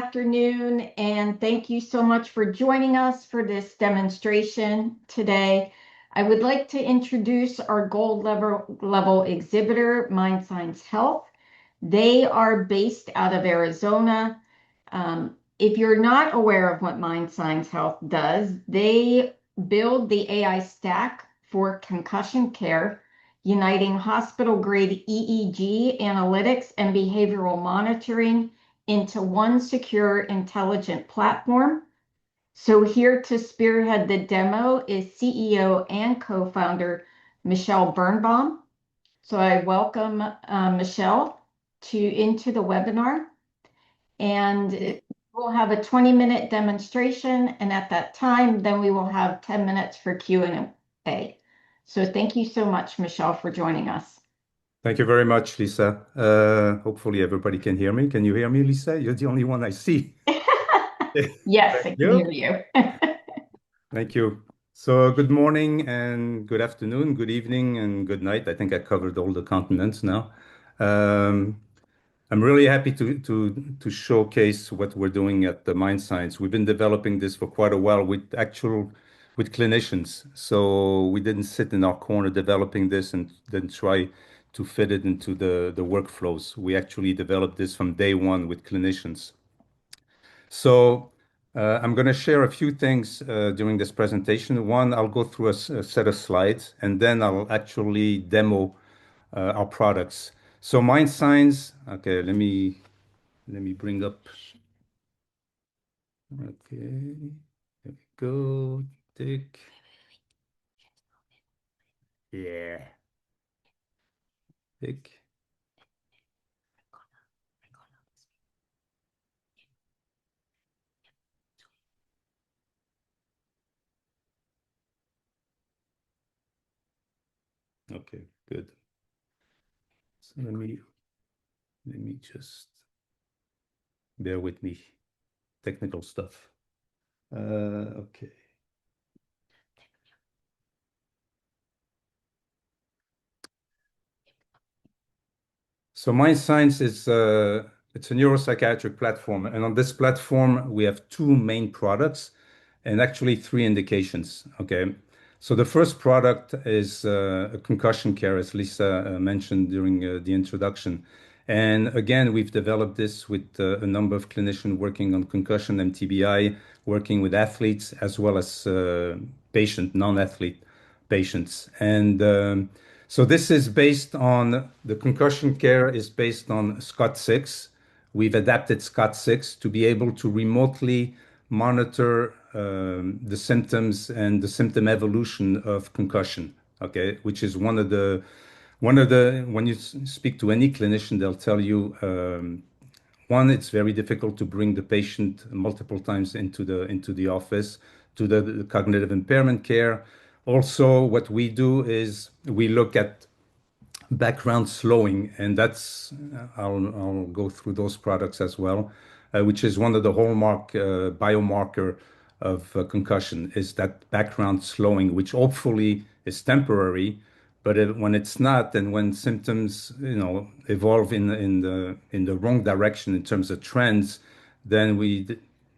afternoon, and thank you so much for joining us for this demonstration today. I would like to introduce our gold level exhibitor, Mindsigns Health. They are based out of Arizona. If you're not aware of what Mindsigns Health does, they build the AI stack for concussion care, uniting hospital-grade EEG analytics and behavioral monitoring into one secure, intelligent platform. So here to spearhead the demo is CEO and co-founder Michelle Birnbaum. So I welcome Michelle into the webinar, and we'll have a 20-minute demonstration, and at that time, then we will have 10 minutes for Q&A. So thank you so much, Michelle, for joining us. Thank you very much, Lisa. Hopefully everybody can hear me. Can you hear me, Lisa? You're the only one I see. Yes, I can hear you. Thank you. So good morning and good afternoon, good evening and good night. I think I covered all the continents now. I'm really happy to showcase what we're doing at the Mindsigns. We've been developing this for quite a while with clinicians. So we didn't sit in our corner developing this and then try to fit it into the workflows. We actually developed this from day one with clinicians. So I'm going to share a few things during this presentation. One, I'll go through a set of slides, and then I'll actually demo our products. So Mindsigns, okay, let me bring up. Okay, there we go. Tick. Yeah. Tick. Okay, good. So let me just bear with me. Technical stuff. Okay. So Mindsigns is it's a neuropsychiatric platform, and on this platform we have two main products and actually three indications. Okay, so the first product is a concussion care, as Lisa mentioned during the introduction. And again, we've developed this with a number of clinicians working on concussion and TBI, working with athletes as well as non-athlete patients. And so this is based on the concussion care is based on SCOT-6. We've adapted SCOT-6 to be able to remotely monitor the symptoms and the symptom evolution of concussion. Okay, which is one of the when you speak to any clinician, they'll tell you one, it's very difficult to bring the patient multiple times into the office to the cognitive impairment care. Also, what we do is we look at background slowing, and that's I'll go through those products as well, which is one of the hallmark biomarker of concussion is that background slowing, which hopefully is temporary, but when it's not, and when symptoms evolve in the wrong direction in terms of trends, then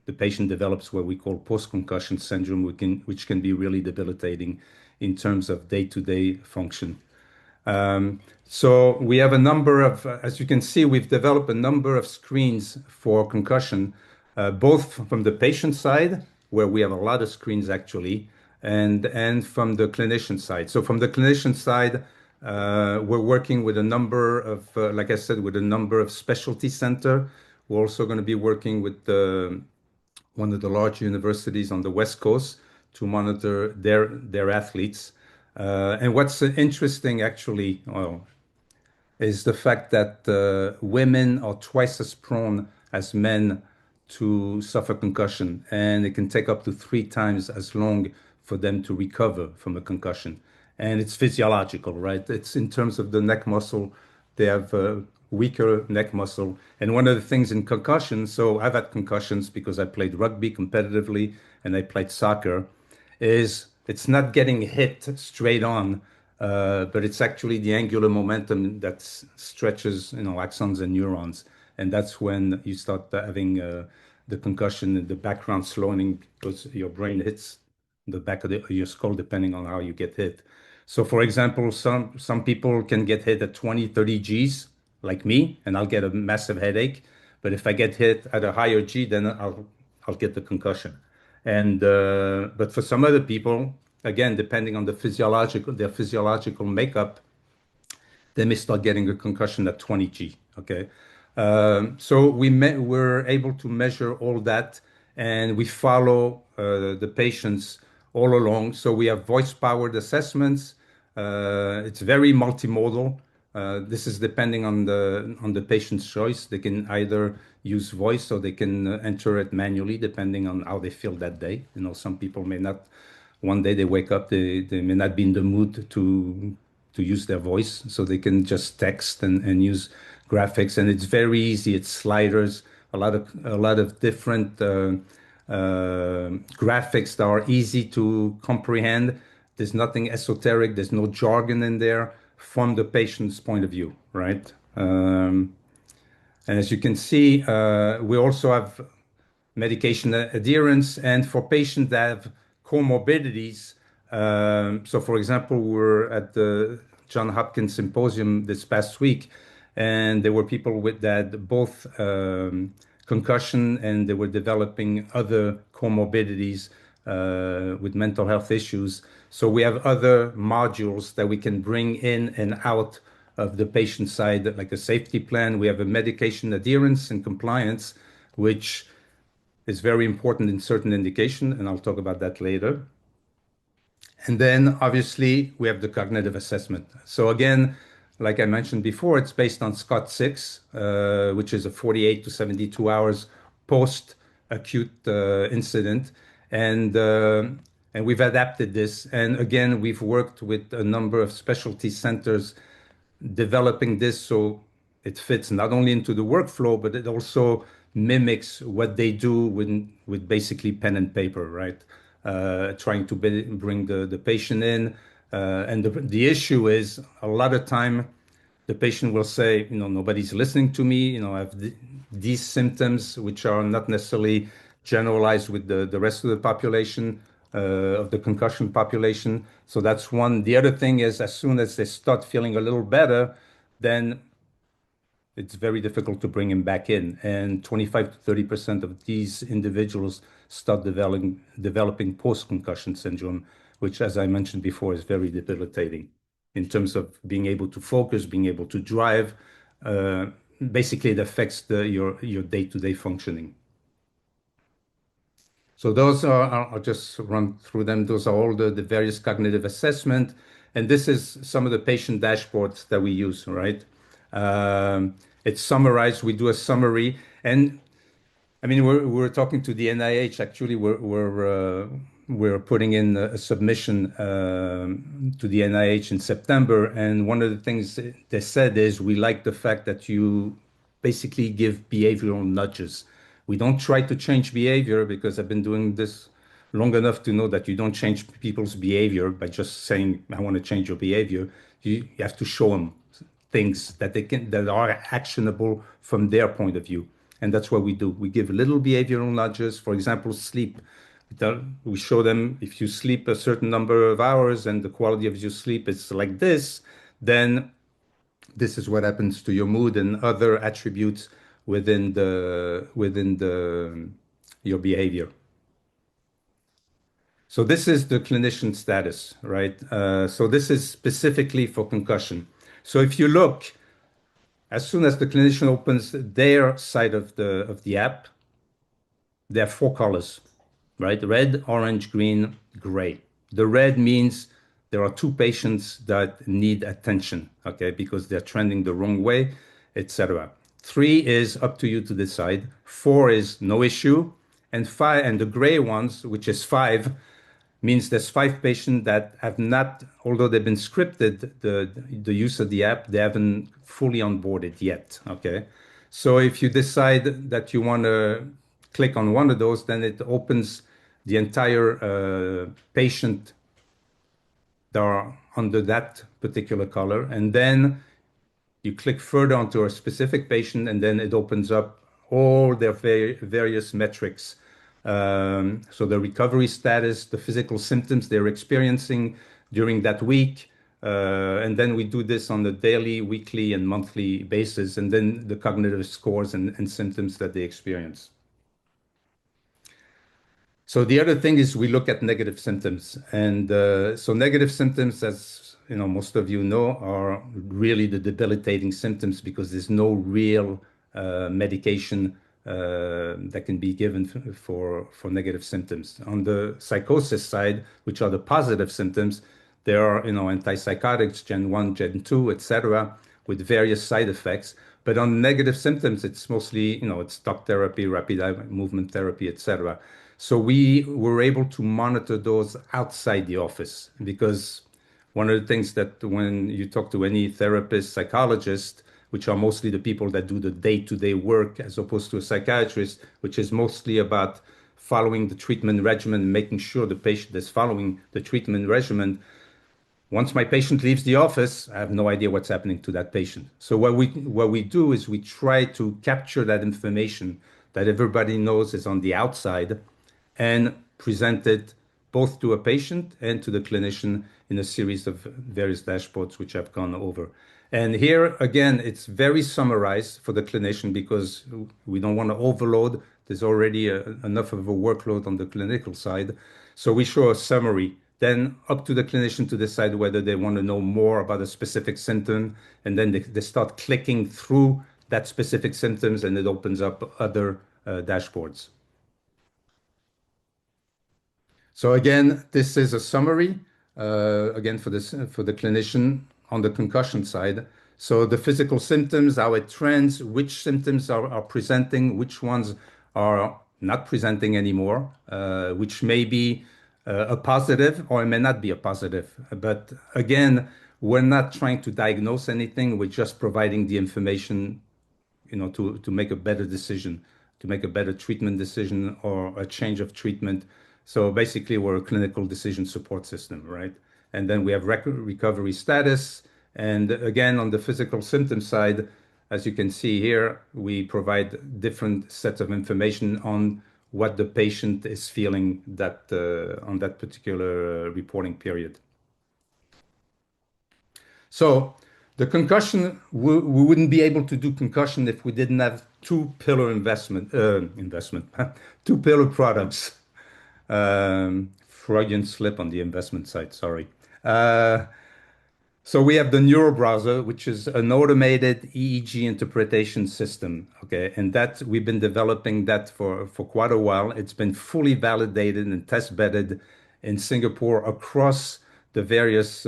the patient develops what we call post-concussion syndrome, which can be really debilitating in terms of day-to-day function. So we have a number of, as you can see, we've developed a number of screens for concussion, both from the patient side, where we have a lot of screens actually, and from the clinician side. So from the clinician side, we're working with a number of, like I said, with a number of specialty center. We're also going to be working with one of the large universities on the West Coast to monitor their athletes. And what's interesting actually, well, is the fact that women are twice as prone as men to suffer concussion, and it can take up to 3 times as long for them to recover from a concussion. And it's physiological, right? It's in terms of the neck muscle, they have a weaker neck muscle. And one of the things in concussion, so I've had concussions because I played rugby competitively and I played soccer, is it's not getting hit straight on, but it's actually the angular momentum that stretches, axons and neurons. And that's when you start having the concussion and the background slowing because your brain hits the back of your skull depending on how you get hit. So for example, some people can get hit at 20, 30 Gs like me, and I'll get a massive headache. But if I get hit at a higher G, then I'll get the concussion. And but for some other people, again, depending on their physiological makeup, they may start getting a concussion at 20 G. Okay. So we're able to measure all that and we follow the patients all along. So we have voice powered assessments. It's very multimodal. This is depending on the patient's choice. They can either use voice or they can enter it manually depending on how they feel that day. You know, some people may not, one day they wake up, they may not be in the mood to use their voice, so they can just text and use graphics, and it's very easy. It's sliders, a lot of different graphics that are easy to comprehend. There's nothing esoteric. There's no jargon in there from the patient's point of view, right? And as you can see, we also have medication adherence, and for patients that have comorbidities. So, for example, we're at the John Hopkins Symposium this past week, and there were people with that both concussion and they were developing other comorbidities with mental health issues. So we have other modules that we can bring in and out of the patient side, like a safety plan. We have a medication adherence and compliance, which is very important in certain indication, and I'll talk about that later. And then obviously we have the cognitive assessment. So again, like I mentioned before, it's based on SCOT-6, which is a 48 to 72 hours post-acute incident. And we've adapted this. And again, we've worked with a number of specialty centers developing this so it fits not only into the workflow, but it also mimics what they do with basically pen and paper, right? Trying to bring the patient in. And the issue is a lot of time the patient will say, you know, nobody's listening to me. You know, I have these symptoms, which are not necessarily generalized with the rest of the population, of the concussion population. So that's one. The other thing is, as soon as they start feeling a little better, then it's very difficult to bring him back in. And 25 to 30% of these individuals start developing post-concussion syndrome, which, as I mentioned before, is very debilitating in terms of being able to focus, being able to drive. Uh, Basically, it affects your day-to-day functioning. So those are, I'll just run through them. Those are all the various cognitive assessment. And this is some of the patient dashboards that we use, right? It's summarized. We do a summary. And I mean, we're talking to the NIH. Actually, we're putting in a submission to the NIH in September. And one of the things they said is we like the fact that you basically give behavioral nudges. We don't try to change behavior because I've been doing this long enough to know that you don't change people's behavior by just saying, I want to change your behavior. You have to show them things that are actionable from their point of view. And that's what we do. We give little behavioral nudges. For example, sleep. We show them if you sleep a certain number of hours and the quality of your sleep is like this, then this is what happens to your mood and other attributes within the your behavior. So this is the clinician status, right? So this is specifically for concussion. So if you look, as soon as the clinician opens their side of the app, there are four colors, right? Red, orange, green, gray. The red means there are two patients that need attention, okay, because they're trending the wrong way, etc. Three is up to you to decide. Four is no issue, and five, and the gray ones, which is five, means there's five patients that have not, although they've been scripted, the use of the app, they haven't fully onboarded yet. Okay. So if you decide that you want to click on one of those, then it opens the entire patient that are under that particular color. And then you click further onto a specific patient, and then it opens up all their various metrics. So the recovery status, the physical symptoms they're experiencing during that week. And then we do this on a daily, weekly, and monthly basis, and then the cognitive scores and symptoms that they experience. So the other thing is we look at negative symptoms, and so negative symptoms, as you know, most of you know, are really the debilitating symptoms because there's no real medication that can be given for negative symptoms. On the psychosis side, which are the positive symptoms, there are antipsychotics, Gen 1, Gen 2, etc., with various side effects. But on negative symptoms, it's mostly it's talk therapy, rapid eye movement therapy, etc. So we were able to monitor those outside the office because one of the things that when you talk to any therapist, psychologist, which are mostly the people that do the day-to-day work, as opposed to a psychiatrist, which is mostly about following the treatment regimen, making sure the patient is following the treatment regimen. Once my patient leaves the office, I have no idea what's happening to that patient. So what we do is we try to capture that information that everybody knows is on the outside and present it both to a patient and to the clinician in a series of various dashboards, which I've gone over. And here, again, it's very summarized for the clinician because we don't want to overload. There's already enough of a workload on the clinical side. So we show a summary, then up to the clinician to decide whether they want to know more about a specific symptom. And then they start clicking through that specific symptoms and it opens up other dashboards. So again, this is a summary, again, for the clinician on the concussion side. So the physical symptoms, how it trends, which symptoms are presenting, which ones are not presenting anymore, which may be a positive or it may not be a positive. But again, we're not trying to diagnose anything. We're just providing the information to make a better decision, to make a better treatment decision or a change of treatment. So basically, we're a clinical decision support system, right? And then we have recovery status. And again, on the physical symptom side, as you can see here, we provide different sets of information on what the patient is feeling on that particular reporting period. So the concussion, we wouldn't be able to do concussion if we didn't have two pillar two pillar products. Freudian slip on the investment side, sorry. So we have the Neuro Browser, which is an automated EEG interpretation system. Okay, and that we've been developing that for quite a while. It's been fully validated and test bedded in Singapore across the various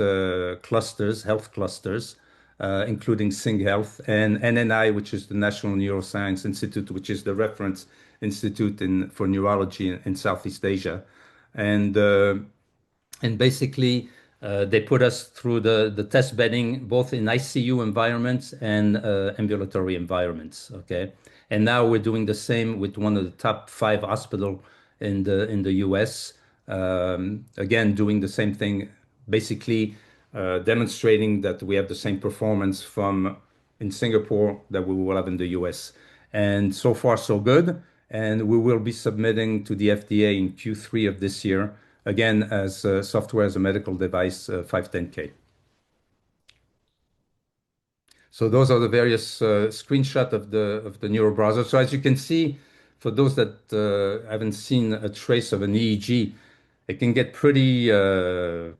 clusters, health clusters, including Sing Health and NNI, which is the National Neuroscience Institute, which is the reference institute for neurology in Southeast Asia, and basically they put us through the test bedding both in ICU environments and ambulatory environments. Okay, and now we're doing the same with one of the top 5 hospital in the US. Again, doing the same thing, basically demonstrating that we have the same performance from in Singapore that we will have in the US. And so far, so good. And we will be submitting to the FDA in Q3 of this year, again, as software as a medical device 510(k). So those are the various screenshot of the Neuro browser. So as you can see, for those that haven't seen a trace of an EEG, it can get pretty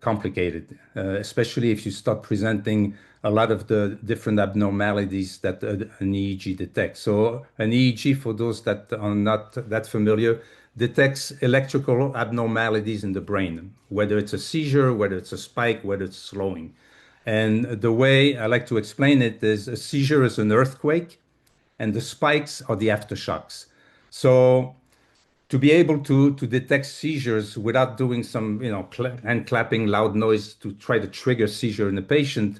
complicated, especially if you start presenting a lot of the different abnormalities that an EEG detects. So an EEG, for those that are not that familiar, detects electrical abnormalities in the brain, whether it's a seizure, whether it's a spike, whether it's slowing. And the way I like to explain it is a seizure is an earthquake, and the spikes are the aftershocks. So to be able to detect seizures without doing some, hand clapping, loud noise to try to trigger seizure in the patient,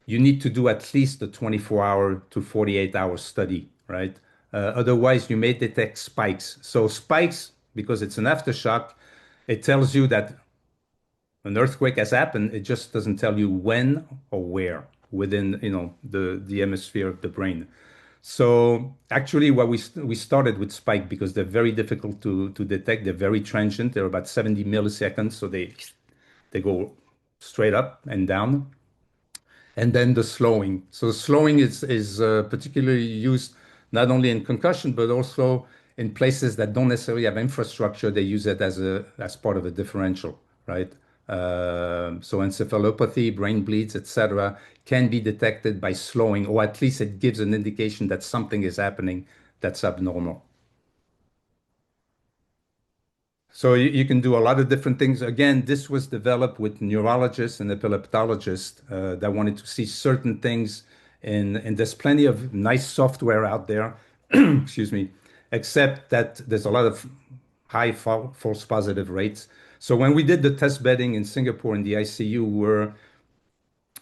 you need to do at least a 24-hour to 48-hour study, right? Otherwise, you may detect spikes. So spikes, because it's an aftershock, it tells you that an earthquake has happened. It just doesn't tell you when or where within, the hemisphere of the brain. So actually, what we started with spike because they're very difficult to detect. They're very transient. They're about 70 milliseconds, so they go straight up and down. And then the slowing. So slowing is particularly used not only in concussion but also in places that don't necessarily have infrastructure. They use it as part of a differential, right? So encephalopathy, brain bleeds, etc., can be detected by slowing, or at least it gives an indication that something is happening that's abnormal. So you can do a lot of different things. Again, this was developed with neurologists and epileptologists that wanted to see certain things, and there's plenty of nice software out there, excuse me, except that there's a lot of high false positive rates. So when we did the test bedding in Singapore in the ICU, we're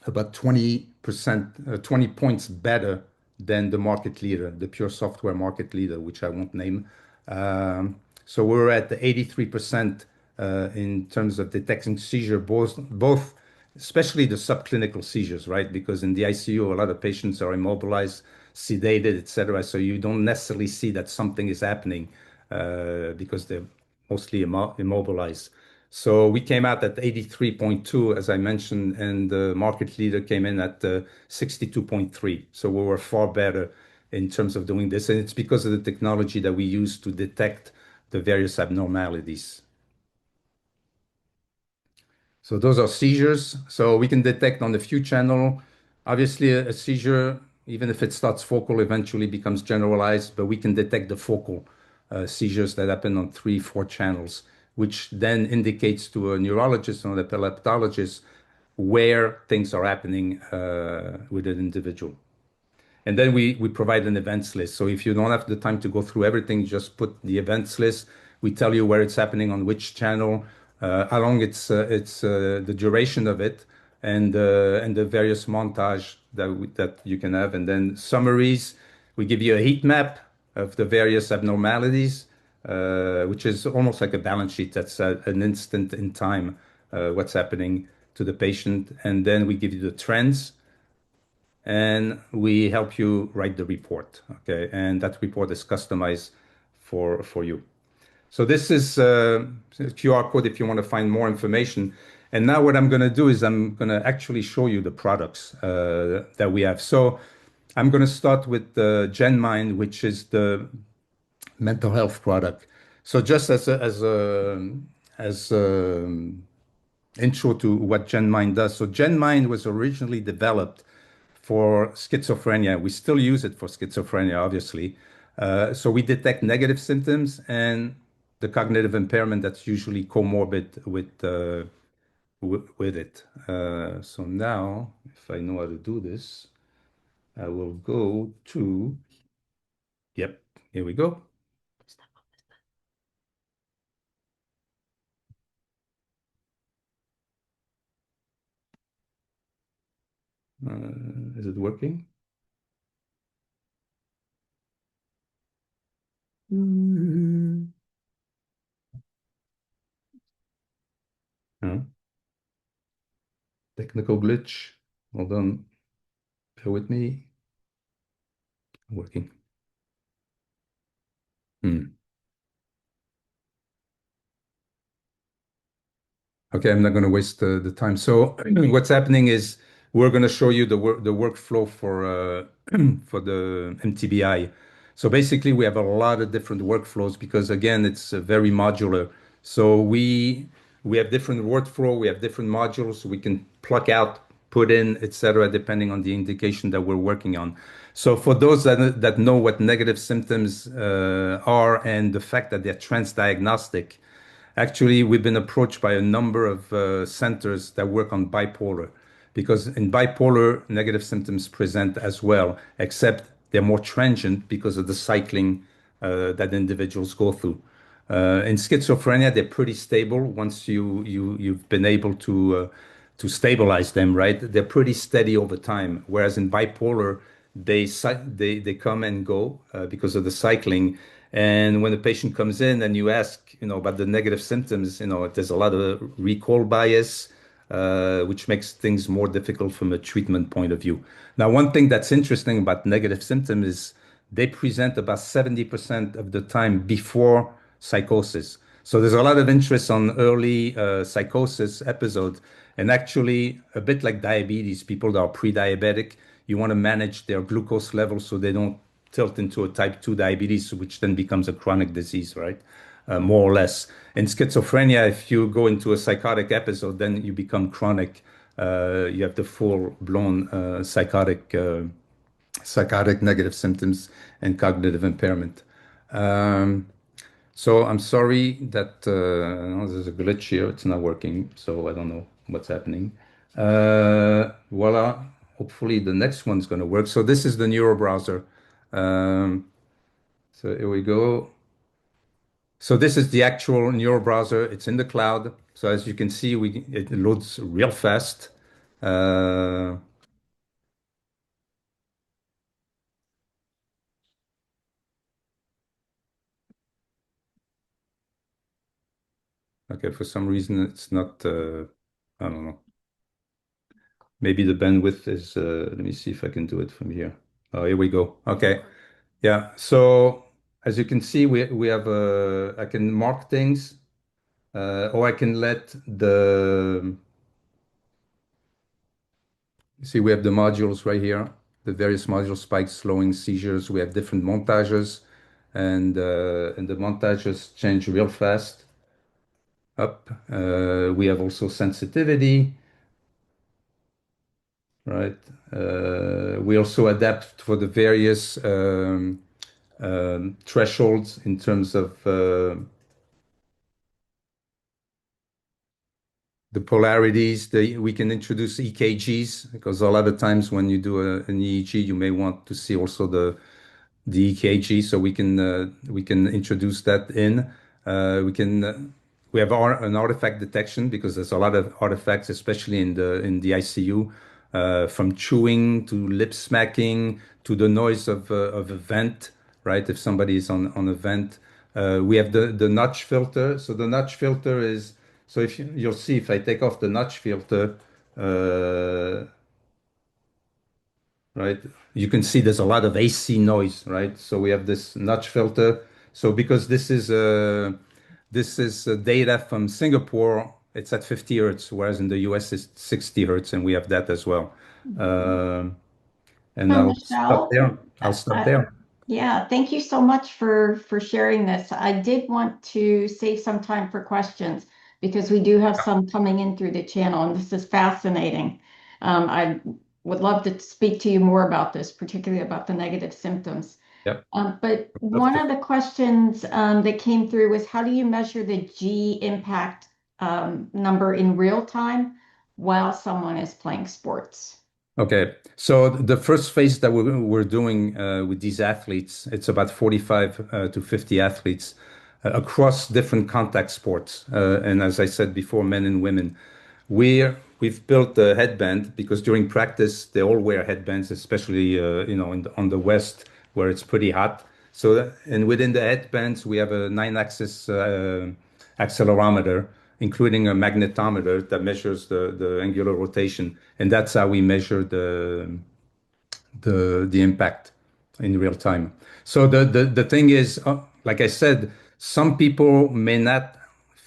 about 20%, 20 points better than the market leader, the pure software market leader, which I won't name. So we're at the 83% in terms of detecting seizure, both, especially the subclinical seizures, right? Because in the ICU, a lot of patients are immobilized, sedated, etc. So you don't necessarily see that something is happening because they're mostly immobilized. So we came out at 83.2, as I mentioned, and the market leader came in at 62.3. So we were far better in terms of doing this. And it's because of the technology that we use to detect the various abnormalities. So those are seizures. So we can detect on the few channel. Obviously, a seizure, even if it starts focal, eventually becomes generalized, but we can detect the focal seizures that happen on 3, 4 channels, which then indicates to a neurologist or an epileptologist where things are happening with an individual. And then we provide an events list. So if you don't have the time to go through everything, just put the events list. We tell you where it's happening on which channel, how long it's the duration of it, and the various montage that you can have. And then summaries. We give you a heat map of the various abnormalities, which is almost like a balance sheet. That's an instant in time what's happening to the patient. And then we give you the trends and we help you write the report. Okay, and that report is customized for you. So this is a QR code if you want to find more information. And now what I'm going to do is I'm going to actually show you the products that we have. So I'm going to start with the GenMind, which is the mental health product. So just as a intro to what GenMind does. So GenMind was originally developed for schizophrenia. We still use it for schizophrenia, obviously. So we detect negative symptoms and the cognitive impairment that's usually comorbid with it. So now, if I know how to do this, I will go to, yep, here we go. Is it working? Uh, Technical glitch. Hold on. Bear with me. Working. Hmm. Okay, I'm not going to waste the time. So what's happening is we're going to show you the workflow for the MTBI. So basically, we have a lot of different workflows because again, it's very modular. So we have different workflow, we have different modules, so we can pluck out, put in, etc., depending on the indication that we're working on. So for those that know what negative symptoms are and the fact that they're transdiagnostic. Actually, we've been approached by a number of centers that work on bipolar because in bipolar, negative symptoms present as well, except they're more transient because of the cycling that individuals go through. In schizophrenia, they're pretty stable once you've been able to stabilize them, right? They're pretty steady over time. Whereas in bipolar, they come and go because of the cycling. And when the patient comes in and you ask, about the negative symptoms, there's a lot of recall bias, which makes things more difficult from a treatment point of view. Now, one thing that's interesting about negative symptoms is they present about 70% of the time before psychosis. So there's a lot of interest on early psychosis episodes. And actually, a bit like diabetes, people that are pre-diabetic, you want to manage their glucose level so they don't tilt into a type 2 diabetes, which then becomes a chronic disease, right? More or less. In schizophrenia, if you go into a psychotic episode, then you become chronic. You have the full-blown psychotic negative symptoms and cognitive impairment. Um, so I'm sorry that there's a glitch here. It's not working, so I don't know what's happening. Voila. Hopefully the next one's going to work. So this is the Neuro browser. Um, so here we go. So this is the actual Neuro browser. It's in the cloud. So as you can see, it loads real fast. Uh, okay, for some reason it's not. I don't know. Maybe the bandwidth is. Let me see if I can do it from here. Oh, here we go. Okay, yeah. So as you can see, we have. I can mark things, or I can let the. See, we have the modules right here, the various module spikes, slowing, seizures. We have different montages, and the montages change real fast. Up. We have also sensitivity, right? We also adapt for the various thresholds in terms of the polarities. We can introduce EKGs because a lot of times when you do an EEG, you may want to see also the EKG, so we can introduce that in. We have an artifact detection because there's a lot of artifacts, especially in the ICU, from chewing to lip smacking to the noise of a vent, right? If somebody is on a vent, we have the notch filter. So the notch filter is so if you'll see if I take off the notch filter, uh, right? You can see there's a lot of AC noise, right? So we have this notch filter. So because this is data from Singapore, it's at 50 hertz, whereas in the US it's 60 hertz, and we have that as well. Mhm. Um, and So I'll stop Michelle, there. I'll uh, stop uh, there. yeah, thank you so much for sharing this. I did want to save some time for questions because we do have some coming in through the channel, and this is fascinating. I would love to speak to you more about this, particularly about the negative symptoms. Yep. But Love one to. of the questions that came through was how do you measure the G impact number in real time while someone is playing sports? Okay, so the first phase that we're doing with these athletes, it's about 45 to 50 athletes across different contact sports. And as I said before, men and women. We've built a headband because during practice they all wear headbands, especially on the West where it's pretty hot. And within the headbands we have a 9-axis accelerometer, including a magnetometer that measures the angular rotation, and that's how we measure the impact in real time. So the thing is, like I said, some people may not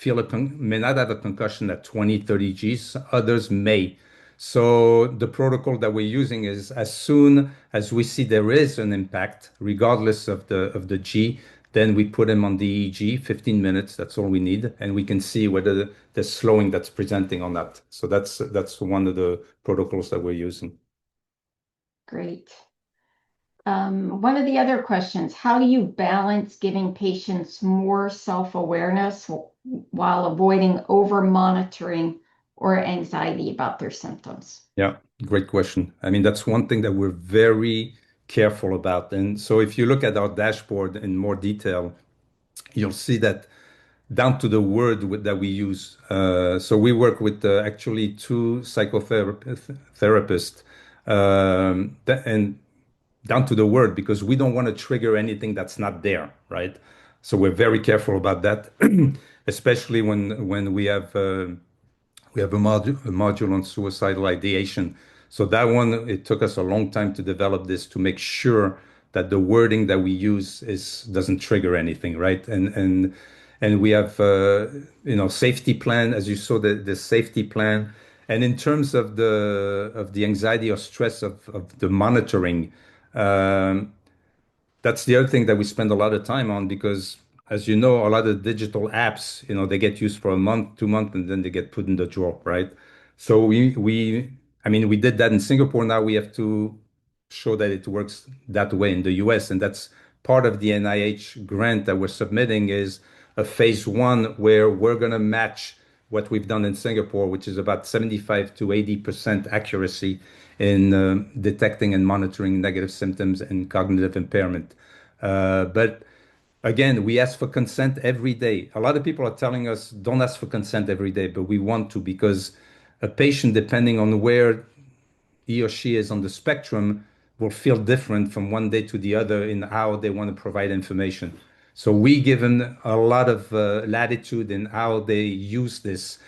have a concussion at 20, 30 Gs, others may. So the protocol that we're using is as soon as we see there is an impact, regardless of the G, then we put them on the EEG, 15 minutes, that's all we need, and we can see whether the slowing that's presenting or not. So that's one of the protocols that we're using. Great. One of the other questions, how do you balance giving patients more self-awareness while avoiding over-monitoring or anxiety about their symptoms? Yeah, great question. I mean, that's one thing that we're very careful about. And so if you look at our dashboard in more detail, you'll see that down to the word that we use. So we work with actually two psychotherapists, and down to the word because we don't want to trigger anything that's not there, right? So we're very careful about that, especially when we have a module on suicidal ideation. So that one, it took us a long time to develop this to make sure that the wording that we use is doesn't trigger anything, right? And we have safety plan, as you saw the safety plan. And in terms of the anxiety or stress of the monitoring, um, that's the other thing that we spend a lot of time on because, as you know, a lot of digital apps, they get used for a month, 2 months, and then they get put in the drawer, right? So I mean, we did that in Singapore. Now we have to show that it works that way in the US, and that's part of the NIH grant that we're submitting is a phase one where we're going to match what we've done in Singapore, which is about 75 to 80% accuracy in detecting and monitoring negative symptoms and cognitive impairment. But again, we ask for consent every day. A lot of people are telling us don't ask for consent every day, but we want to because a patient, depending on where he or she is on the spectrum, will feel different from one day to the other in how they want to provide information. So we give them a lot of latitude in how they use this.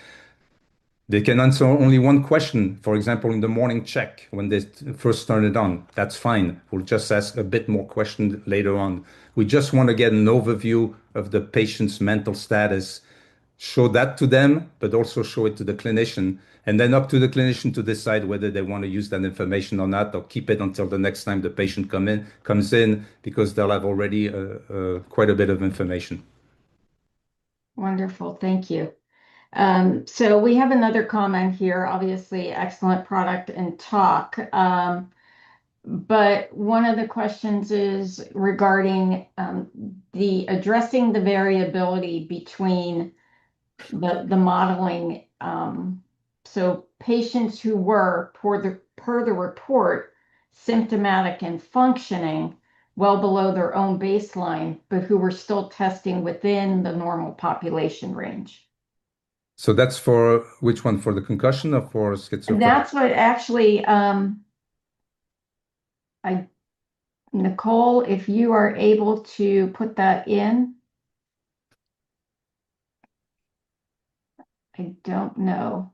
They can answer only one question. For example, in the morning check, when they first turn it on, that's fine. We'll just ask a bit more questions later on. We just want to get an overview of the patient's mental status, show that to them, but also show it to the clinician. And then up to the clinician to decide whether they want to use that information or not, or keep it until the next time the patient comes in, because they'll have already quite a bit of information. Wonderful. Thank you. So we have another comment here, obviously excellent product and talk. But one of the questions is regarding the addressing the variability between the modeling. So patients who were, per the report, symptomatic and functioning well below their own baseline, but who were still testing within the normal population range. So that's for which one? For the concussion or for And schizophrenia? that's what actually, I, Nicole, if you are able to put that in, I don't know.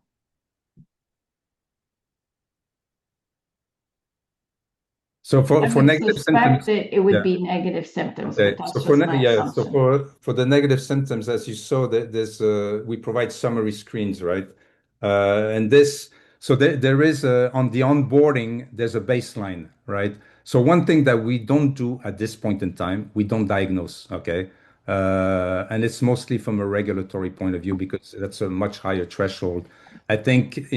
So I for would negative suspect symptoms, that it would yeah. be negative symptoms, but Okay. that's just my So assumption. for the negative symptoms, as you saw, there's we provide summary screens, right? And this so there is on the onboarding, there's a baseline, right? So one thing that we don't do at this point in time, we don't diagnose, okay? And it's mostly from a regulatory point of view because that's a much higher threshold. I think,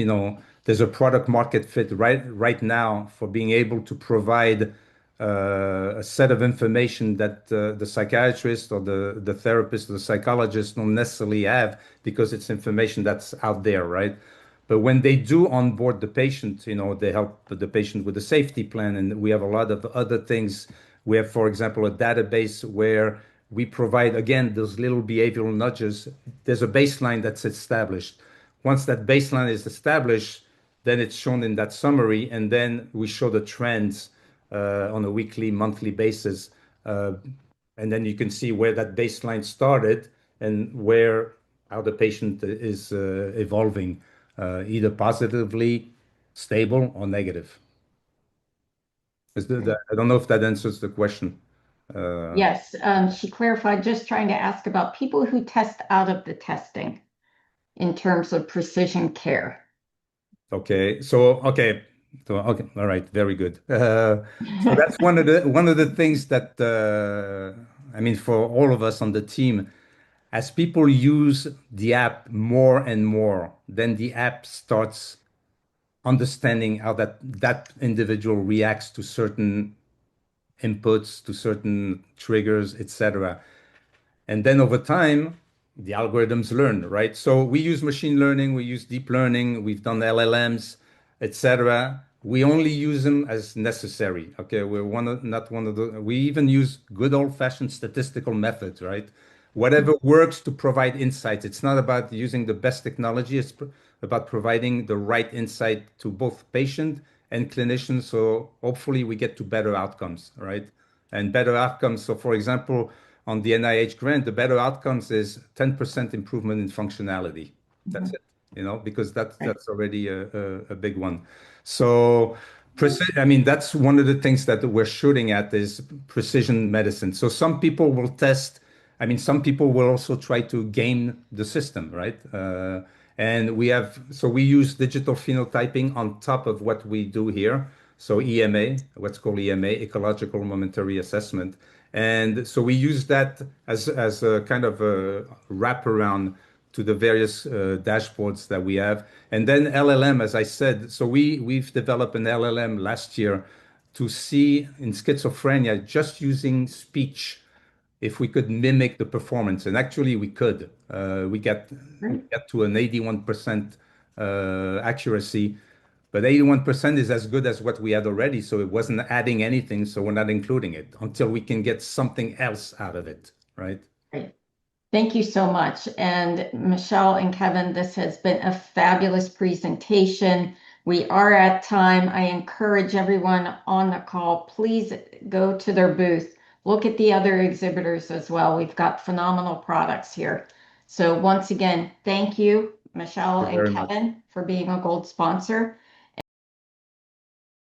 there's a product market fit right now for being able to provide a set of information that the psychiatrist or the therapist or the psychologist don't necessarily have because it's information that's out there, right? But when they do onboard the patient, they help the patient with the safety plan, and we have a lot of other things. We have, for example, a database where we provide, again, those little behavioral nudges. There's a baseline that's established. Once that baseline is established, then it's shown in that summary, and then we show the trends on a weekly, monthly basis. Uh, and then you can see where that baseline started and how the patient is evolving, either positively, stable, or negative. I don't know if that answers the question. Uh, Yes, she clarified, just trying to ask about people who test out of the testing in terms of precision care. Okay. Okay. All right. Very good. So that's one of the things that I mean for all of us on the team, as people use the app more and more, then the app starts understanding how that individual reacts to certain inputs, to certain triggers, etc. And then over time, the algorithms learn, right? So we use machine learning, we use deep learning, we've done LLMs, etc. We only use them as necessary. Okay, not one of the. We even use good old-fashioned statistical methods, right? Whatever works to provide insights. It's not about using the best technology. It's about providing the right insight to both patient and clinician. So hopefully we get to better outcomes, right? And better outcomes. So for example, on the NIH grant, the better outcomes is 10% improvement in functionality. That's Mhm. it, because that's Right. that's already a big one. So I mean, that's one of the things that we're shooting at is precision medicine. So some people will test, I mean, some people will also try to game the system, right? And so we use digital phenotyping on top of what we do here. So EMA, what's called EMA, ecological momentary assessment. And so we use that as a kind of a wraparound to the various dashboards that we have. And then LLM, as I said, so we've developed an LLM last year to see in schizophrenia, just using speech, if we could mimic the performance. And actually we could. We Right. get to an 81% accuracy, but 81% is as good as what we had already. So it wasn't adding anything. So we're not including it until we can get something else out of it, right? Great. Thank you so much. And Michelle and Kevin, this has been a fabulous presentation. We are at time. I encourage everyone on the call, please go to their booth. Look at the other exhibitors as well. We've got phenomenal products here. So once again, thank you, Michelle Thank you and very much. Kevin, for being a gold sponsor.